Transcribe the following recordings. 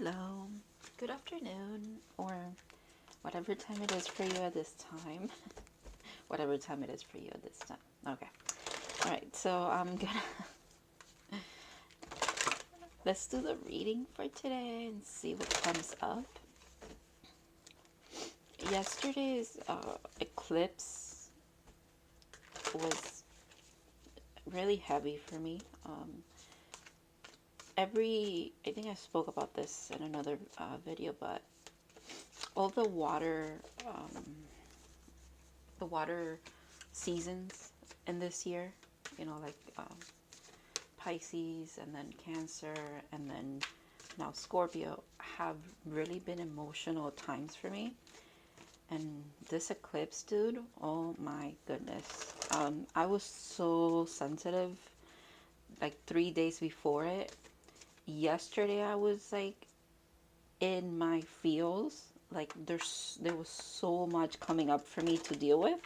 Hello, good afternoon, or whatever time it is for you at this time. Whatever time it is for you at this time. Okay. All right. So I'm gonna let's do the reading for today and see what comes up. Yesterday's eclipse was really heavy for me. I think I spoke about this in another video, but all um, the water seasons in this year, like Pisces and then Cancer and then now Scorpio, have really been emotional times for me. And this eclipse, dude, oh my goodness. I was so sensitive like 3 days before it. Yesterday I was like in my feels, like there was so much coming up for me to deal with.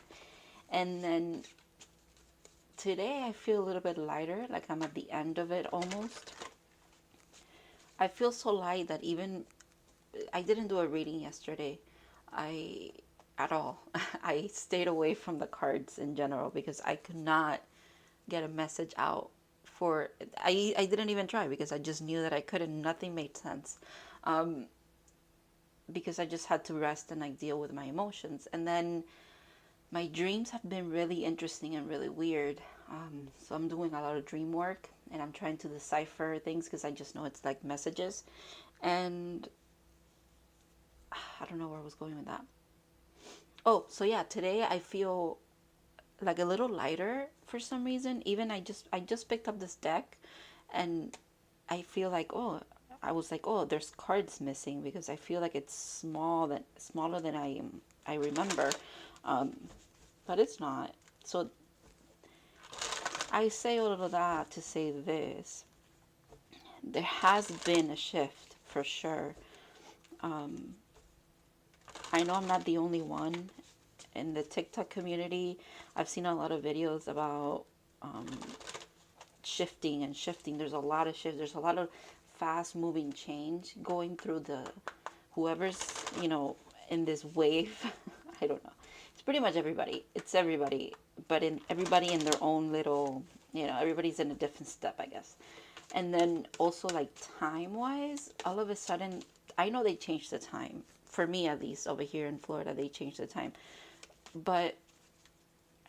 And then today I feel a little bit lighter, like I'm at the end of it almost. I feel so light that even I didn't do a reading yesterday. I at all. I stayed away from the cards in general because I could not get a message out for I didn't even try because I just knew that I couldn't. Nothing made sense. Because I just had to rest and like deal with my emotions. And then my dreams have been really interesting and really weird. So I'm doing a lot of dream work and I'm trying to decipher things because I just know it's like messages. And I don't know where I was going with that. Oh, so yeah, today I feel like a little lighter for some reason. Even I just picked up this deck and I feel like, oh, I was like, oh, there's cards missing because I feel like it's smaller than I remember. Um, but it's not. So I say all of that to say this. There has been a shift for sure. Um, I know I'm not the only one in the TikTok community. I've seen a lot of videos about um, shifting and shifting. There's a lot of shift. There's a lot of fast moving change going through whoever's, in this wave. I don't know. It's pretty much everybody. It's everybody, but in everybody in their own little, everybody's in a different step, I guess. And then also like time wise, all of a sudden, I know they changed the time. For me, at least over here in Florida, they changed the time. But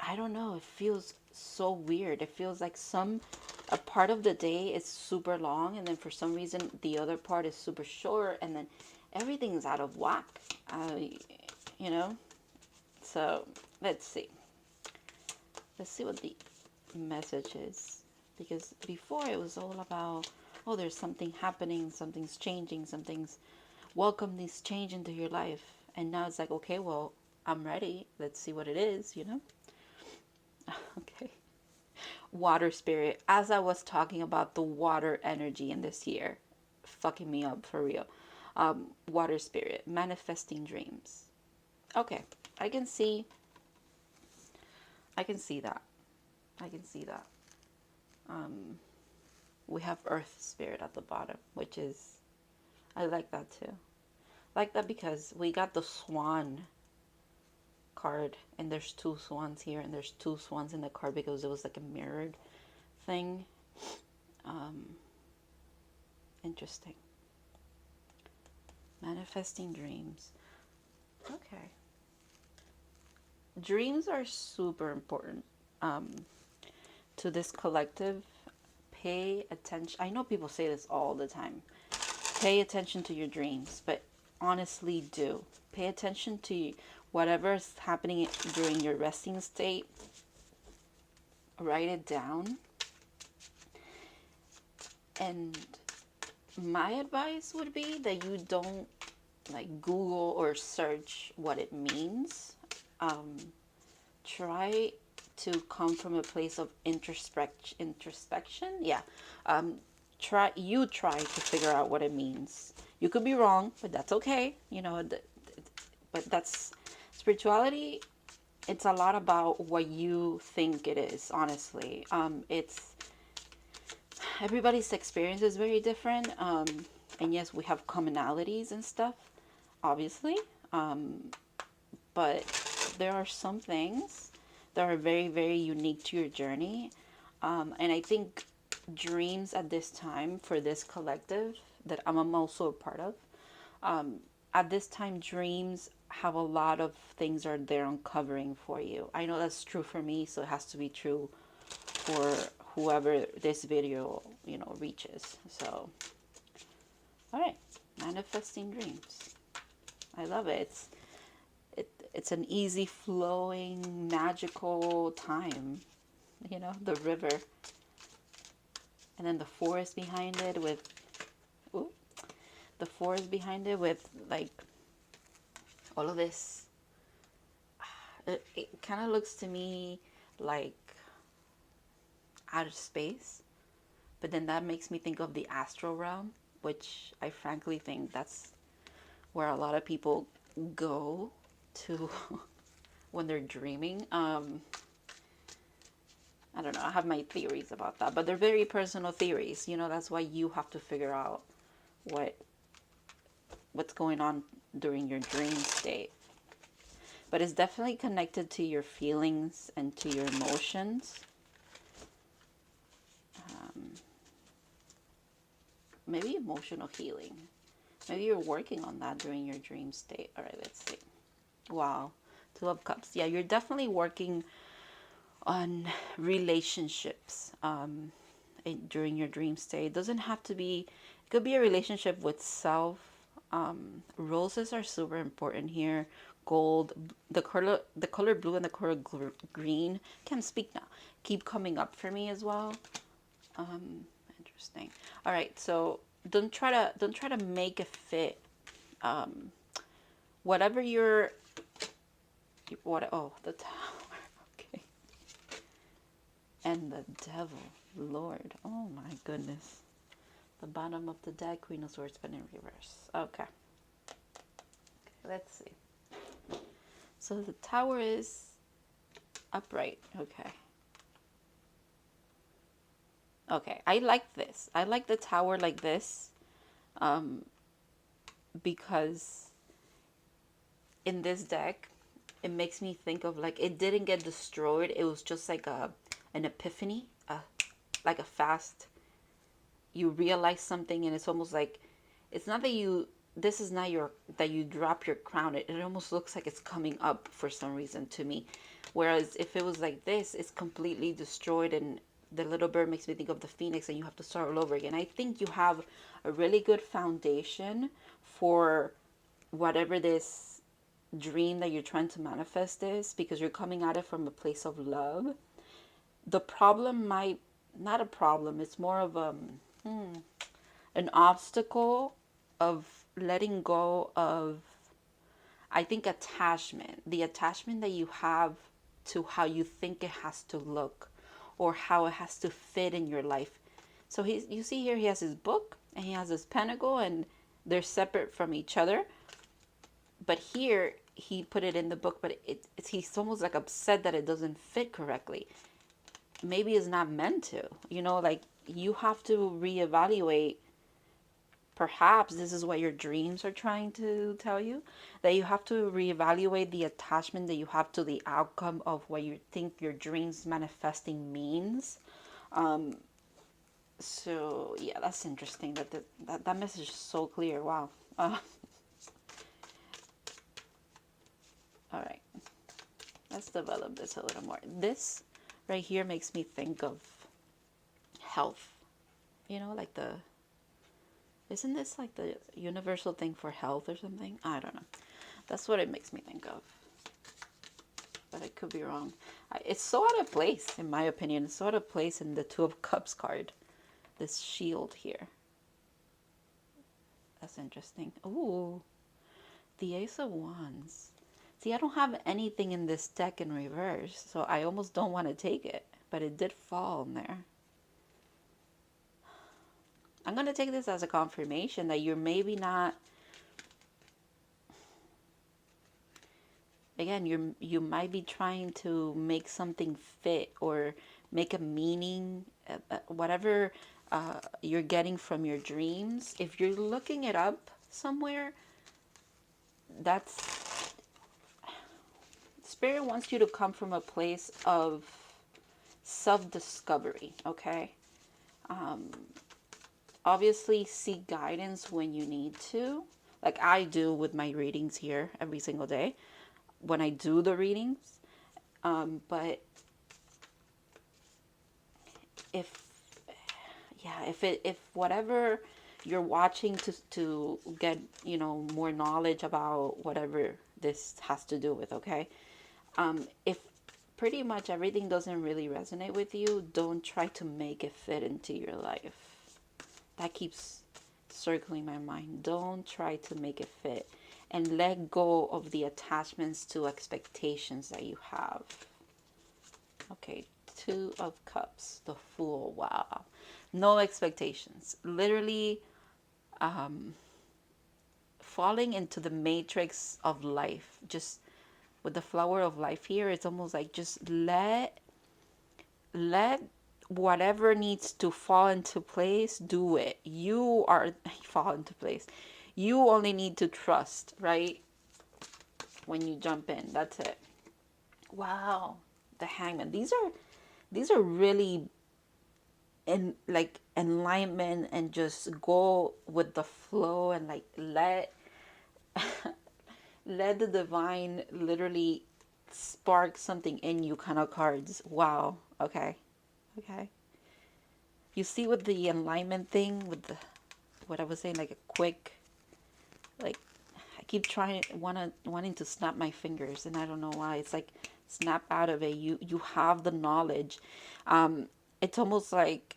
I don't know, it feels so weird. It feels like a part of the day is super long, and then for some reason the other part is super short, and then everything's out of whack. You know? So let's see. Let's see what the message is. Because before it was all about, oh, there's something happening, something's changing, something's welcome this change into your life. And now it's like, okay, well, I'm ready. Let's see what it is. Okay. Water spirit. As I was talking about the water energy in this year, fucking me up for real. Water spirit, manifesting dreams. Okay, I can see. I can see that. I can see that. We have earth spirit at the bottom, which is, I like that too. I like that because we got the swan card, and there's two swans here, and there's two swans in the card because it was like a mirrored thing. Interesting. Manifesting dreams. Okay. Dreams are super important to this collective. Pay attention. I know people say this all the time. Pay attention to your dreams, but honestly do. Pay attention to whatever is happening during your resting state. Write it down. And my advice would be that you don't like Google or search what it means. Try to come from a place of introspection. Yeah. Try to figure out what it means. You could be wrong, but that's okay. But that's spirituality. It's a lot about what you think it is. Honestly, it's everybody's experience is very different. And yes, we have commonalities and stuff, obviously. But there are some things that are very, very unique to your journey. And I think dreams at this time for this collective that I'm also a part of, at this time, dreams have a lot of things are there uncovering for you. I know that's true for me, so it has to be true for whoever this video, reaches. So, all right, manifesting dreams. I love it. It's an easy flowing, magical time. The river, and then the forest behind it with, ooh, the forest behind it with like all of this. It kind of looks to me like outer space, but then that makes me think of the astral realm, which I frankly think that's where a lot of people go to when they're dreaming. I don't know, I have my theories about that, but they're very personal theories. That's why you have to figure out what's going on during your dream state. But it's definitely connected to your feelings and to your emotions. Maybe emotional healing. Maybe you're working on that during your dream state. All right, let's see. Wow, Two of Cups. Yeah, you're definitely working on relationships during your dream state. It doesn't have to be, it could be a relationship with self. Roses are super important here. Gold, the color blue and the color green, can't speak now, keep coming up for me as well. Interesting. All right, so don't try to make it fit. Whatever you're, the Tower. Okay. And the Devil, Lord. Oh my goodness. The bottom of the deck, Queen of Swords, but in reverse. Okay. Let's see. So the Tower is upright. Okay. Okay, I like this. I like the Tower like this, because in this deck, it makes me think of like it didn't get destroyed. It was just like an epiphany, like a fast. You realize something, and it's almost like it's not that you. This is not that you drop your crown. It almost looks like it's coming up for some reason to me. Whereas if it was like this, it's completely destroyed, and the little bird makes me think of the phoenix, and you have to start all over again. I think you have a really good foundation for whatever this dream that you're trying to manifest is, because you're coming at it from a place of love. The problem might not a problem. It's more of an obstacle of letting go of, I think, attachment. The attachment that you have to how you think it has to look or how it has to fit in your life. So you see here, he has his book and he has his pentacle, and they're separate from each other. But here he put it in the book, but he's almost like upset that it doesn't fit correctly. Maybe it's not meant to, like you have to reevaluate. Perhaps this is what your dreams are trying to tell you, that you have to reevaluate the attachment that you have to the outcome of what you think your dreams manifesting means. So yeah, that's interesting. That message is so clear. Wow. All right, let's develop this a little more. This right here makes me think of health. Like isn't this like the universal thing for health or something? I don't know. That's what it makes me think of. But I could be wrong. It's so out of place, in my opinion. It's so out of place in the Two of Cups card. This shield here. That's interesting. Ooh. The Ace of Wands. See, I don't have anything in this deck in reverse, so I almost don't want to take it. But it did fall in there. I'm going to take this as a confirmation that you're maybe not, again, you might be trying to make something fit or make a meaning, whatever you're getting from your dreams, if you're looking it up somewhere, that's Spirit wants you to come from a place of self-discovery, okay? Obviously, seek guidance when you need to, like I do with my readings here every single day when I do the readings. But if if whatever you're watching to get, more knowledge about whatever this has to do with, okay, if pretty much everything doesn't really resonate with you, don't try to make it fit into your life. That keeps circling my mind. Don't try to make it fit, and let go of the attachments to expectations that you have. Okay, Two of Cups, the Fool. Wow. No expectations. Literally falling into the matrix of life. Just with the flower of life here, it's almost like just let whatever needs to fall into place, do it. You are fall into place. You only need to trust, right? When you jump in, that's it. Wow. The Hangman. These are really in like enlightenment, and just go with the flow, and like let let the divine literally spark something in you kind of cards. Wow. Okay. Okay. You see with the alignment thing, with the what I was saying, like a quick, like I keep wanting to snap my fingers, and I don't know why. It's like snap out of it. You have the knowledge. It's almost like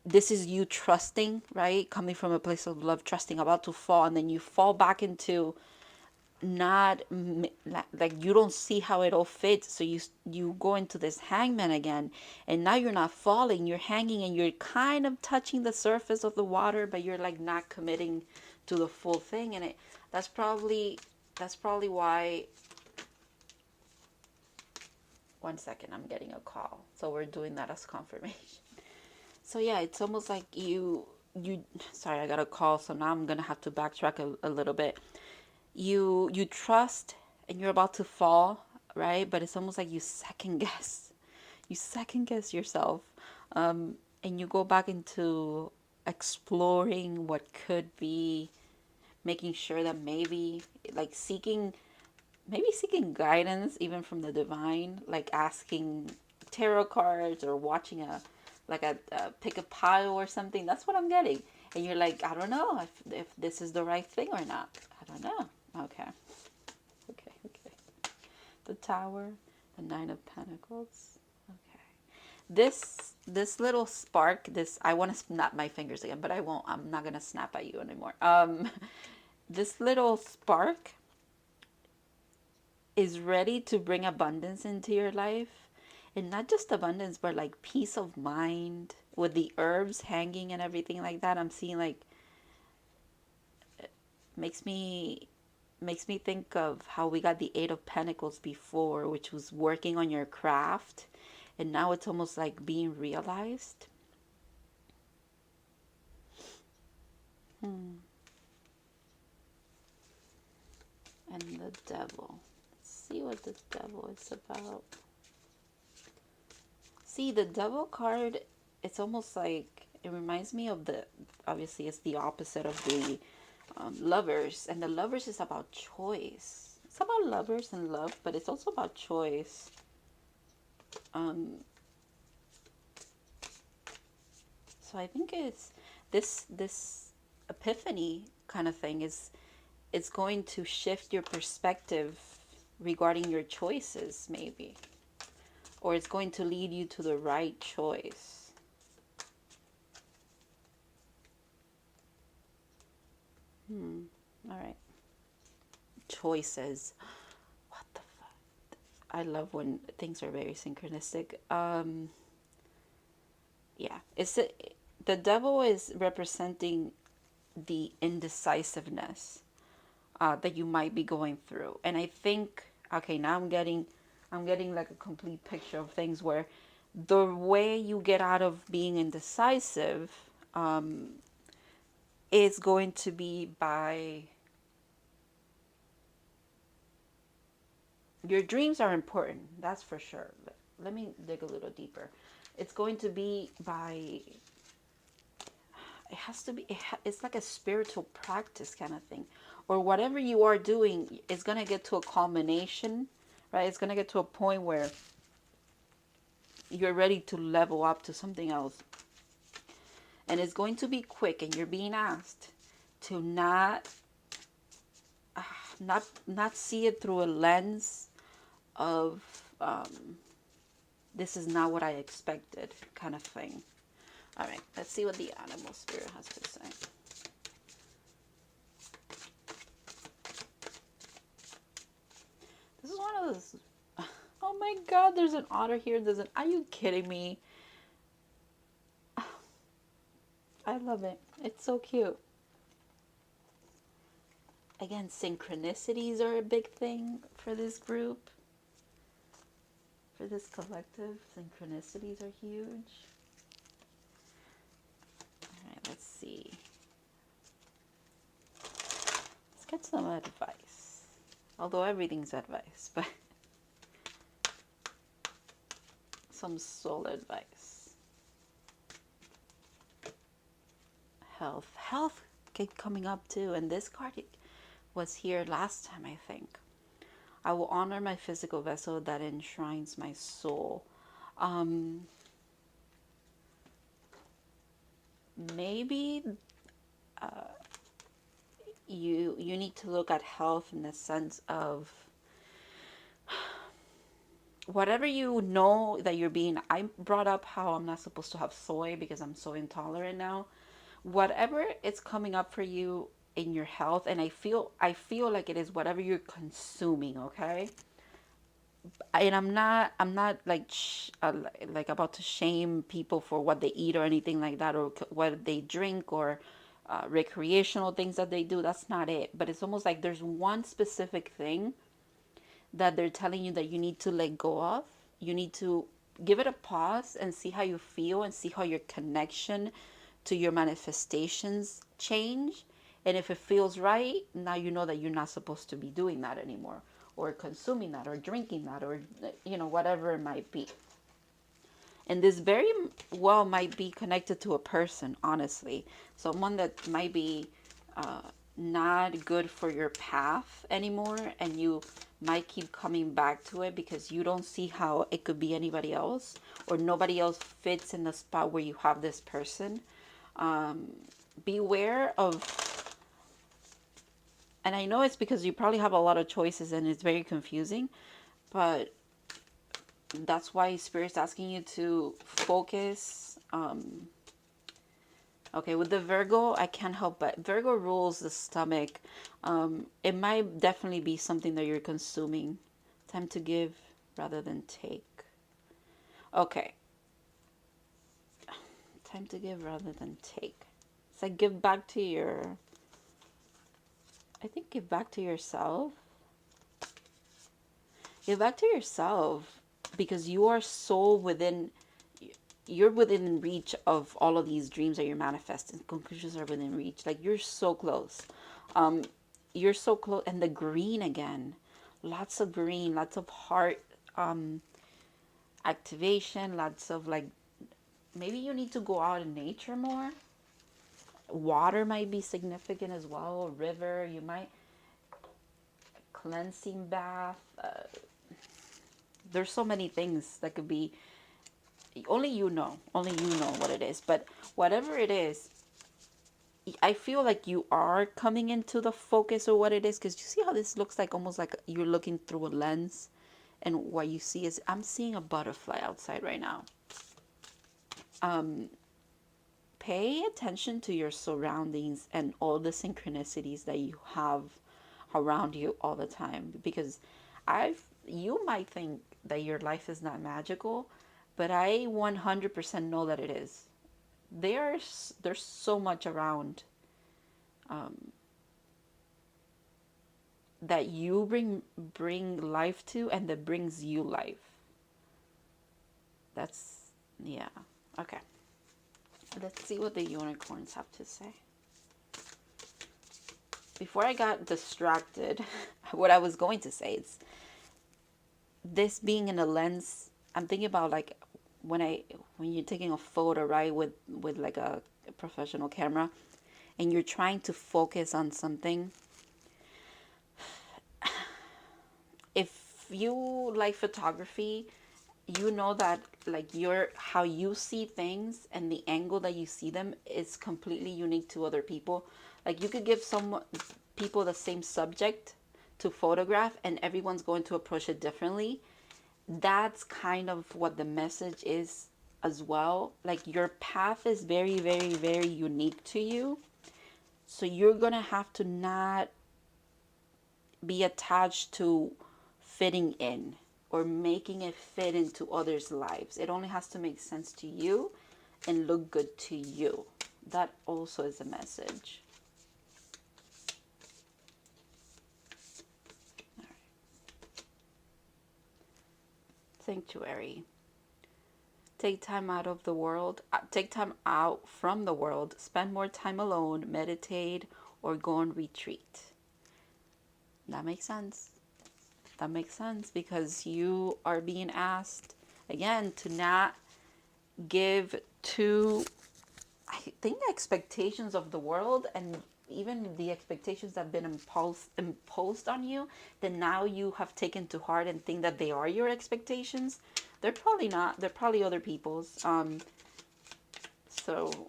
this is you trusting, right? Coming from a place of love, trusting, about to fall, and then you fall back into not like you don't see how it all fits, so you go into this Hangman again, and now you're not falling, you're hanging, and you're kind of touching the surface of the water, but you're like not committing to the full thing. And that's probably why. One second, I'm getting a call, so we're doing that as confirmation. So yeah, it's almost like you sorry, I got a call, so now I'm gonna have to backtrack a little bit. You trust, and you're about to fall, right? But it's almost like you second guess yourself, and you go back into exploring what could be, making sure that maybe like maybe seeking guidance even from the divine, like asking tarot cards, or watching a pick a pile or something. That's what I'm getting. And you're like, I don't know if this is the right thing or not. I don't know. Okay. The Tower, the Nine of Pentacles. Okay. This little spark, I want to snap my fingers again, but I won't. I'm not gonna snap at you anymore. This little spark is ready to bring abundance into your life, and not just abundance, but like peace of mind. With the herbs hanging and everything like that, I'm seeing like makes me think of how we got the Eight of Pentacles before, which was working on your craft, and now it's almost like being realized. And the Devil. Let's see what the Devil is about. See, the Devil card, it's almost like, it reminds me of obviously it's the opposite of the Lovers, and the Lovers is about choice. It's about lovers and love, but it's also about choice. So I think it's this epiphany kind of thing it's going to shift your perspective regarding your choices, maybe, or it's going to lead you to the right choice. All right. Choices. What the fuck? I love when things are very synchronistic. Yeah. The Devil is representing the indecisiveness that you might be going through. And I think, okay, now I'm getting like a complete picture of things, where the way you get out of being indecisive, is going to be by your dreams are important, that's for sure. Let me dig a little deeper. It's going to be by, it has to be, it's like a spiritual practice kind of thing, or whatever you are doing is going to get to a culmination, right? It's going to get to a point where you're ready to level up to something else, and it's going to be quick, and you're being asked to not see it through a lens of this is not what I expected kind of thing. All right, let's see what the animal spirit has to say. This is one of those. Oh my God, there's an otter here. Are you kidding me? I love it. It's so cute. Again, synchronicities are a big thing for this group. For this collective, synchronicities are huge. All right, let's see. Let's get some advice. Although everything's advice, but some soul advice. Health kept coming up too, and this card was here last time, I think. I will honor my physical vessel that enshrines my soul. Maybe you need to look at health in the sense of whatever you know that you're being. I brought up how I'm not supposed to have soy because I'm so intolerant now. Whatever is coming up for you in your health, and I feel like it is whatever you're consuming, okay? And I'm not like like about to shame people for what they eat or anything like that, or what they drink, or recreational things that they do. That's not it. But it's almost like there's one specific thing that they're telling you that you need to let go of. You need to give it a pause and see how you feel, and see how your connection to your manifestations change. And if it feels right, now you know that you're not supposed to be doing that anymore, or consuming that, or drinking that, or whatever it might be. And this very well might be connected to a person, honestly. Someone that might be not good for your path anymore, and you might keep coming back to it because you don't see how it could be anybody else, or nobody else fits in the spot where you have this person. Beware of, and I know it's because you probably have a lot of choices and it's very confusing, but that's why Spirit's asking you to focus. Okay, with the Virgo, I can't help but Virgo rules the stomach. It might definitely be something that you're consuming. Time to give rather than take. Okay. Time to give rather than take. It's like give back to your, I think give back to yourself. Give back to yourself, because you are so within, you're within reach of all of these dreams that you're manifesting. Conclusions are within reach. Like you're so close. You're so close. And the green again, lots of green, lots of heart activation, lots of like, maybe you need to go out in nature more. Water might be significant as well. River, you might, cleansing bath. There's so many things that could be, only you know what it is. But whatever it is, I feel like you are coming into the focus of what it is, because you see how this looks like almost like you're looking through a lens, and what you see is, I'm seeing a butterfly outside right now. Pay attention to your surroundings and all the synchronicities that you have around you all the time, because you might think that your life is not magical, but I 100% know that it is. There's so much around that you bring life to, and that brings you life. That's, yeah. Okay. Let's see what the unicorns have to say. Before I got distracted, what I was going to say is this being in a lens. I'm thinking about like when you're taking a photo, right, with like a professional camera, and you're trying to focus on something. If you like photography, you know that like your how you see things and the angle that you see them is completely unique to other people. Like you could give some people the same subject to photograph and everyone's going to approach it differently. That's kind of what the message is as well. Like your path is very, very, very unique to you. So you're gonna have to not be attached to fitting in or making it fit into others' lives. It only has to make sense to you and look good to you. That also is a message. All right. Sanctuary. Take time out of the world. Take time out from the world. Spend more time alone. Meditate or go on retreat. That makes sense. That makes sense because you are being asked again to not give to, I think, expectations of the world and even the expectations that have been imposed on you that now you have taken to heart and think that they are your expectations. They're probably not. They're probably other people's. So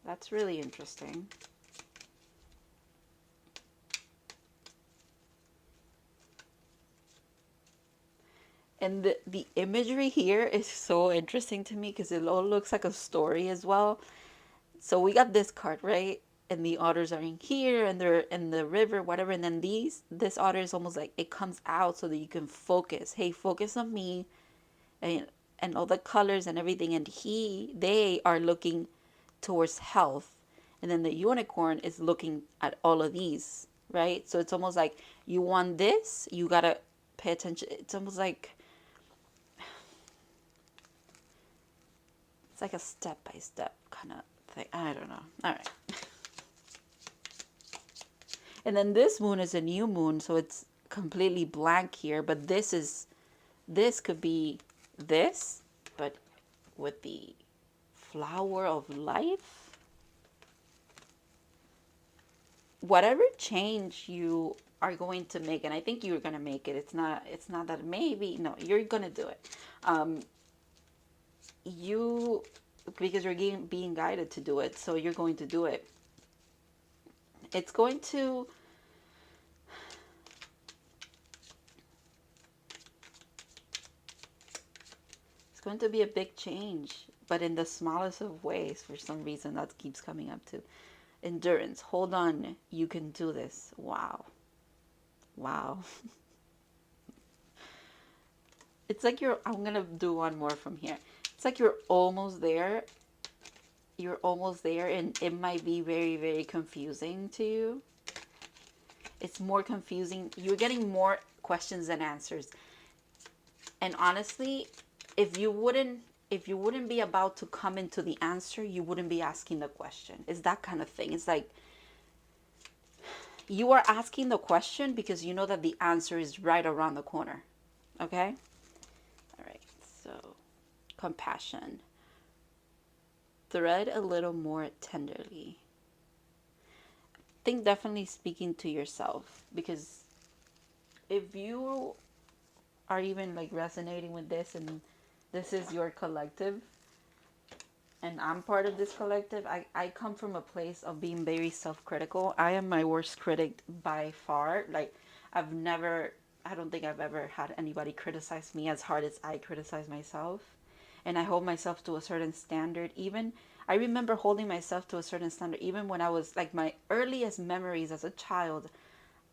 that's really interesting. And the imagery here is so interesting to me because it all looks like a story as well. So we got this card, right? And the otters are in here and they're in the river, whatever. And then this otter is almost like it comes out so that you can focus. Hey, focus on me and all the colors and everything. And they are looking towards health. And then the unicorn is looking at all of these, right? So it's almost like you want this, you gotta pay attention. It's almost like it's like a step by step kind of thing. I don't know. All right. And then this moon is a new moon, so it's completely blank here. But this could be this, but with the flower of life. Whatever change you are going to make, and I think you're gonna make it. It's not that maybe, no, you're gonna do it. You because you're being guided to do it, so you're going to do it. It's going to be a big change, but in the smallest of ways. For some reason that keeps coming up to endurance. Hold on, you can do this. Wow. It's like I'm gonna do one more from here. It's like you're almost there. You're almost there, and it might be very, very confusing to you. It's more confusing. You're getting more questions than answers. And honestly, if you wouldn't be about to come into the answer, you wouldn't be asking the question. It's that kind of thing. It's like you are asking the question because you know that the answer is right around the corner. Okay? All right. So, compassion. Thread a little more tenderly. Think definitely speaking to yourself, because if you are even like resonating with this and this is your collective and I'm part of this collective, I come from a place of being very self-critical. I am my worst critic by far. Like I don't think I've ever had anybody criticize me as hard as I criticize myself. And I hold myself to a certain standard. Even I remember holding myself to a certain standard even when I was like my earliest memories as a child.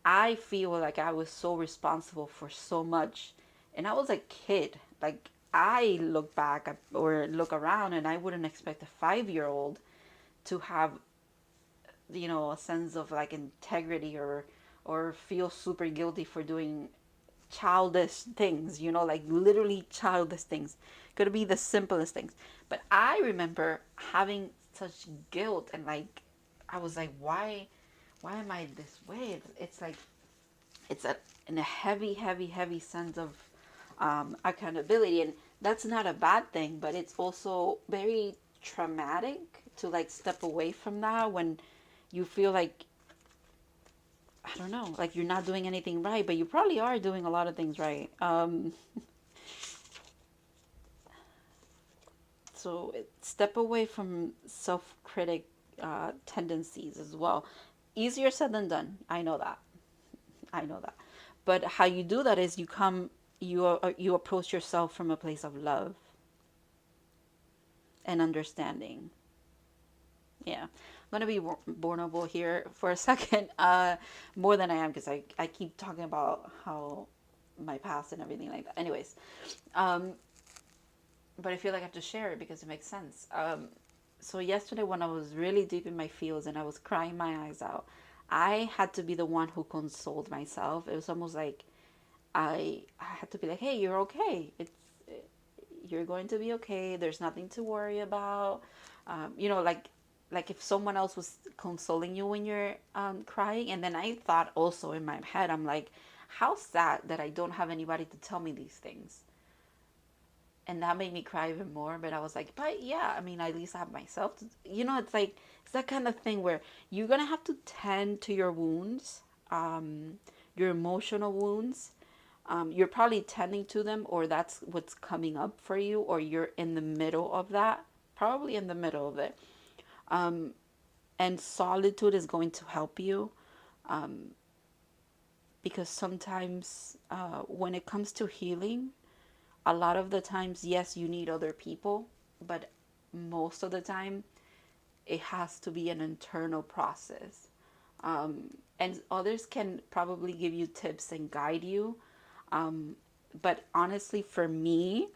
I feel like I was so responsible for so much. And I was a kid. Like I look back or look around and I wouldn't expect a 5-year-old to have, a sense of like integrity or feel super guilty for doing childish things, you know, like literally childish things. Could be the simplest things. But I remember having such guilt and like I was like, why am I this way? It's like it's in a heavy, heavy, heavy sense of accountability, and that's not a bad thing, but it's also very traumatic to like step away from that when you feel like I don't know, like you're not doing anything right, but you probably are doing a lot of things right. So step away from self-critic tendencies as well. Easier said than done. I know that. I know that. But how you do that is you approach yourself from a place of love and understanding. Yeah. I'm going to be vulnerable here for a second, more than I am because I keep talking about how my past and everything like that. Anyways, um, but I feel like I have to share it because it makes sense. So yesterday when I was really deep in my feels and I was crying my eyes out, I had to be the one who consoled myself. It was almost like I had to be like, hey, you're okay. You're going to be okay. There's nothing to worry about. You know, like if someone else was consoling you when you're crying. And then I thought also in my head, I'm like, how sad that I don't have anybody to tell me these things. And that made me cry even more. But I was like, but yeah, I mean, at least I have myself to, you know, it's like it's that kind of thing where you're gonna have to tend to your wounds, your emotional wounds. You're probably tending to them, or that's what's coming up for you, or you're in the middle of that, probably in the middle of it. And solitude is going to help you, because sometimes when it comes to healing, a lot of the times, yes, you need other people, but most of the time, it has to be an internal process. And others can probably give you tips and guide you. But honestly, for me,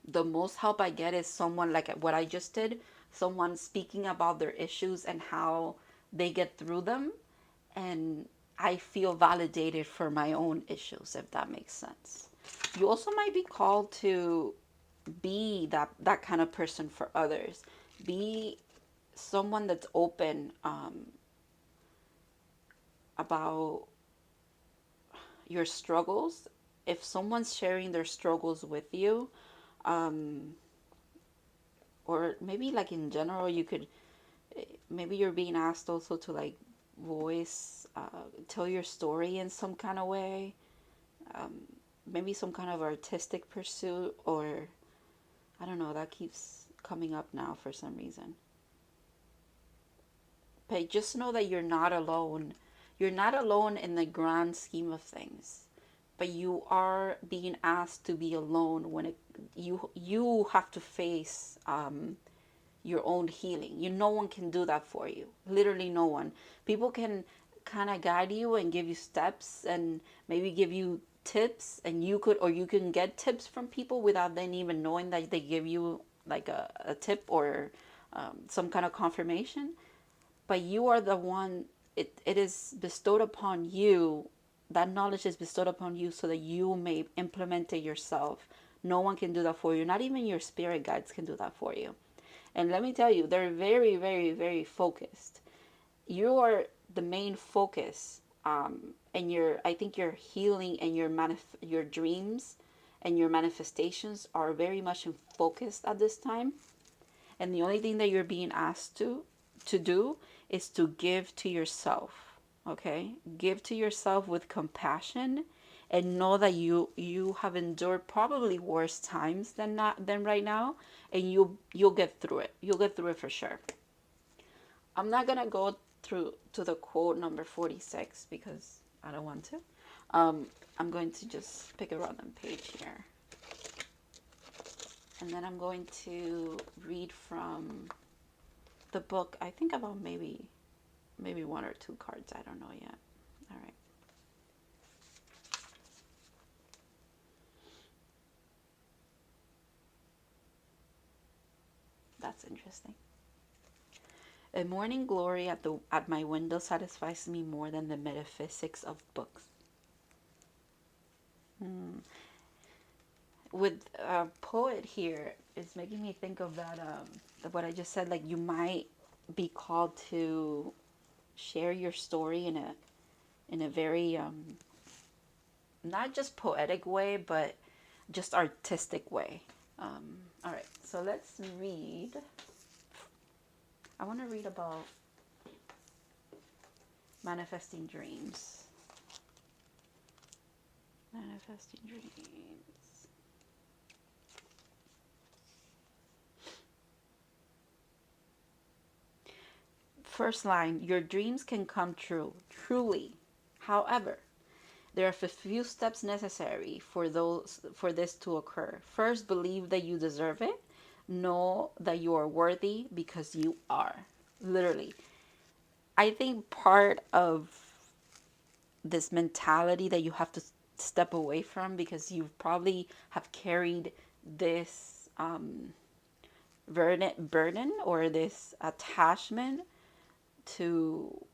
the most help I get is someone like what I just did, someone speaking about their issues and how they get through them. And I feel validated for my own issues, if that makes sense. You also might be called to be that kind of person for others. Be someone that's open about your struggles. If someone's sharing their struggles with you, or maybe like in general, you could, maybe you're being asked also to like voice, tell your story in some kind of way, maybe some kind of artistic pursuit, or I don't know, that keeps coming up now for some reason. But just know that you're not alone. You're not alone in the grand scheme of things. But you are being asked to be alone when you have to face your own healing. No one can do that for you. Literally no one. People can kind of guide you and give you steps and maybe give you tips, and you can get tips from people without them even knowing that they give you like a tip or some kind of confirmation. But you are the one, it is bestowed upon you. That knowledge is bestowed upon you so that you may implement it yourself. No one can do that for you. Not even your spirit guides can do that for you. And let me tell you, they're very, very, very focused. You are the main focus. And I think your healing and your dreams and your manifestations are very much in focus at this time. And the only thing that you're being asked to do is to give to yourself. Okay? Give to yourself with compassion, and know that you have endured probably worse times than right now, and you'll get through it. You'll get through it for sure. I'm not gonna go through to the quote number 46 because I don't want to. I'm going to just pick a random page here, and then I'm going to read from the book. I think about maybe one or two cards. I don't know yet. All right. That's interesting. A morning glory at my window satisfies me more than the metaphysics of books. With poet here, it's making me think of that, what I just said. Like, you might be called to share your story in a very not just poetic way, but just artistic way. All right, so let's read. I want to read about manifesting dreams. Manifesting dreams. First line, your dreams can come true, truly. However, there are a few steps necessary for this to occur. First, believe that you deserve it. Know that you are worthy because you are. Literally. I think part of this mentality that you have to step away from, because you probably have carried this burden or this attachment to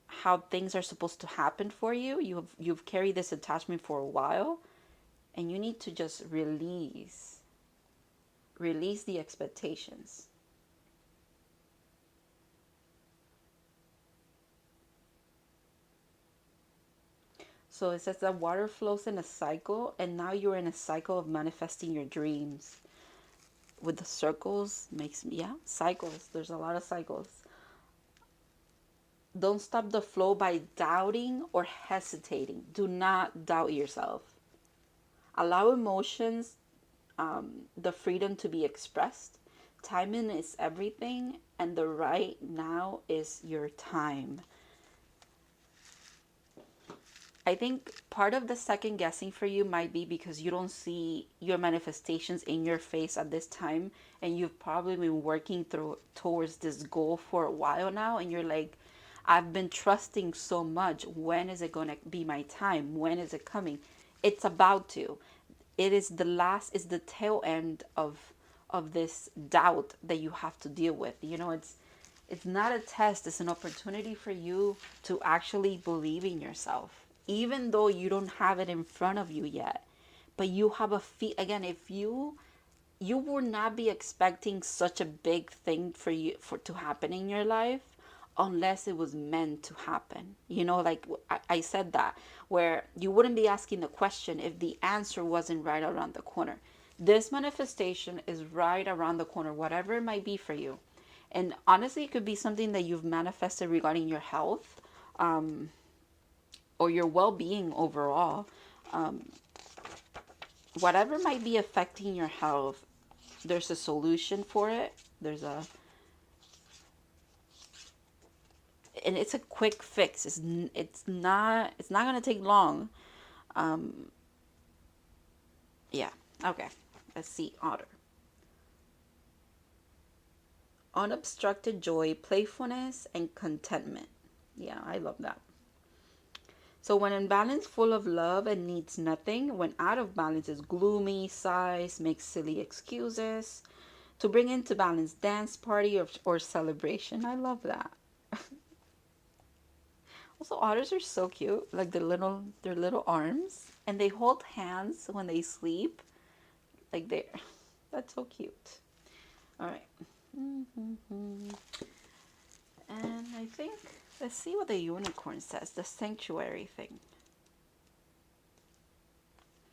how things are supposed to happen for you. You've carried this attachment for a while, and you need to just release the expectations. So it says that water flows in a cycle, and now you're in a cycle of manifesting your dreams. With the circles, makes me, yeah, cycles. There's a lot of cycles. Don't stop the flow by doubting or hesitating. Do not doubt yourself. Allow emotions the freedom to be expressed. Timing is everything, and the right now is your time. I think part of the second guessing for you might be because you don't see your manifestations in your face at this time, and you've probably been working towards this goal for a while now, and you're like, I've been trusting so much. When is it going to be my time? When is it coming? It's about to. It is the tail end of this doubt that you have to deal with. It's not a test, it's an opportunity for you to actually believe in yourself, even though you don't have it in front of you yet. But you have again, if you would not be expecting such a big thing for to happen in your life unless it was meant to happen. Like I said that, where you wouldn't be asking the question if the answer wasn't right around the corner. This manifestation is right around the corner, whatever it might be for you. And honestly, it could be something that you've manifested regarding your health, or your well-being overall. Whatever might be affecting your health, there's a solution for it. And it's a quick fix. It's not going to take long. Yeah. Okay. Let's see. Otter. Unobstructed joy, playfulness, and contentment. Yeah, I love that. So when in balance, full of love and needs nothing. When out of balance, is gloomy, sighs, makes silly excuses. To bring into balance, dance, party, or celebration. I love that. Also, otters are so cute. Like their little arms, and they hold hands when they sleep. Like that's so cute. All right. And I think, let's see what the unicorn says. The sanctuary thing.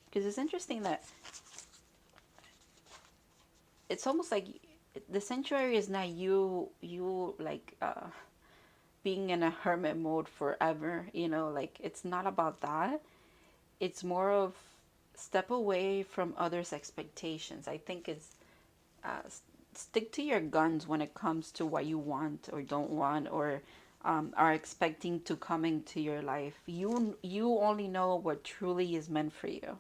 Because it's interesting that it's almost like the sanctuary is not you like being in a hermit mode forever. Like, it's not about that. It's more of step away from others' expectations. I think it's uh, stick to your guns when it comes to what you want or don't want, or are expecting to come into your life. You only know what truly is meant for you.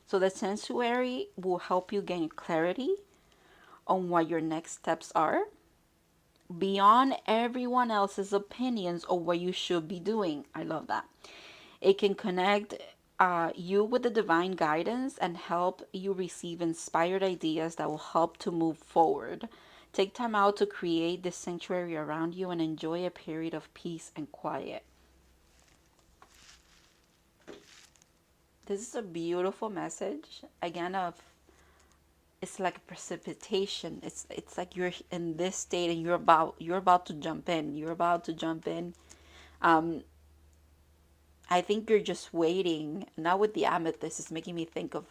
So the sanctuary will help you gain clarity on what your next steps are beyond everyone else's opinions of what you should be doing. I love that. It can connect you with the divine guidance and help you receive inspired ideas that will help to move forward. Take time out to create this sanctuary around you and enjoy a period of peace and quiet. This is a beautiful message. Again, it's like a precipitation. It's like you're in this state and you're about to jump in. You're about to jump in. I think you're just waiting. Now with the amethyst, it's making me think of,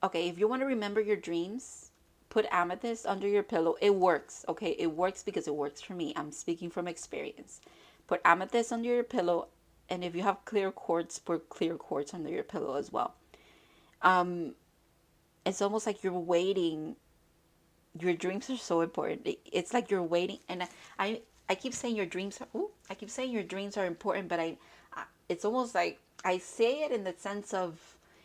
okay, if you want to remember your dreams, put amethyst under your pillow. It works, okay? It works because it works for me. I'm speaking from experience. Put amethyst under your pillow, and if you have clear quartz, put clear quartz under your pillow as well. It's almost like you're waiting. Your dreams are so important. It's like you're waiting, and I keep saying your dreams are. Ooh, I keep saying your dreams are important, but it's almost like I say it in the sense of,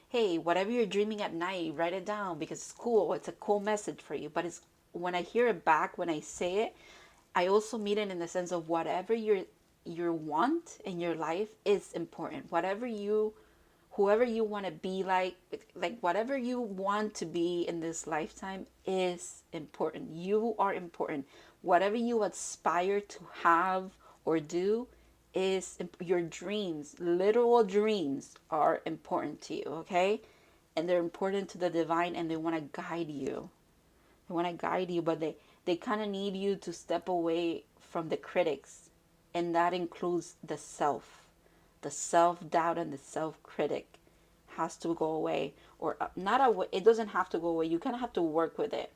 hey, whatever you're dreaming at night, write it down because it's cool. It's a cool message for you. But it's when I hear it back, when I say it, I also mean it in the sense of whatever your want in your life is important. Whoever you want to be like whatever you want to be in this lifetime is important. You are important. Whatever you aspire to have or do is your dreams, literal dreams are important to you, okay? And they're important to the divine and they want to guide you. They want to guide you, but they kind of need you to step away from the critics. And that includes the self-doubt and the self-critic has to go away, or not it doesn't have to go away. You kind of have to work with it.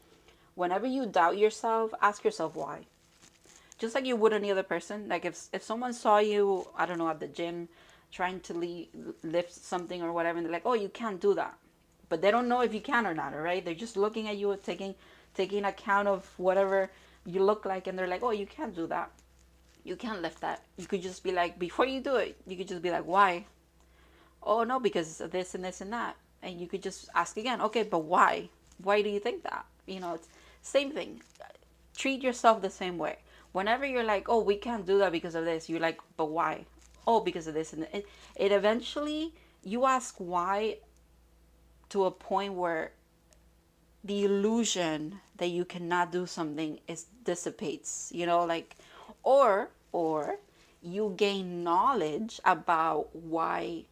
Whenever you doubt yourself, ask yourself why. Just like you would any other person. Like if someone saw you, I don't know, at the gym trying to lift something or whatever, and they're like, oh, you can't do that, but they don't know if you can or not. All right, they're just looking at you, taking account of whatever you look like, and they're like, oh, you can't do that, you can't lift that. You could just be like, before you do it, you could just be like, why? Oh no, because of this and this and that. And you could just ask again, okay, but why do you think that? It's same thing. Treat yourself the same way. Whenever you're like, oh, we can't do that because of this, you're like, but why? Oh, because of this. And it eventually, you ask why to a point where the illusion that you cannot do something is dissipates, like, or you gain knowledge about what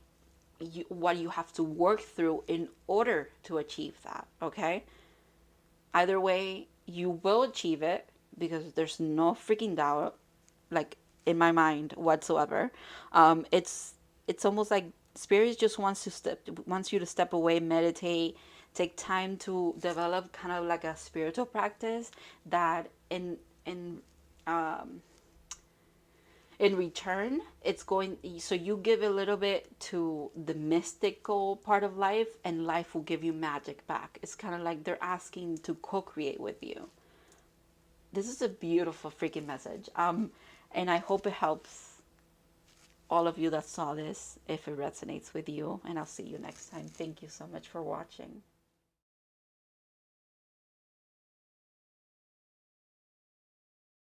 you have to work through in order to achieve that, okay? Either way, you will achieve it because there's no freaking doubt, like, in my mind whatsoever. It's almost like spirit just wants you to step away, meditate, take time to develop kind of like a spiritual practice that in return, it's going, so you give a little bit to the mystical part of life and life will give you magic back. It's kind of like they're asking to co-create with you. This is a beautiful freaking message. And I hope it helps all of you that saw this, if it resonates with you. And I'll see you next time. Thank you so much for watching.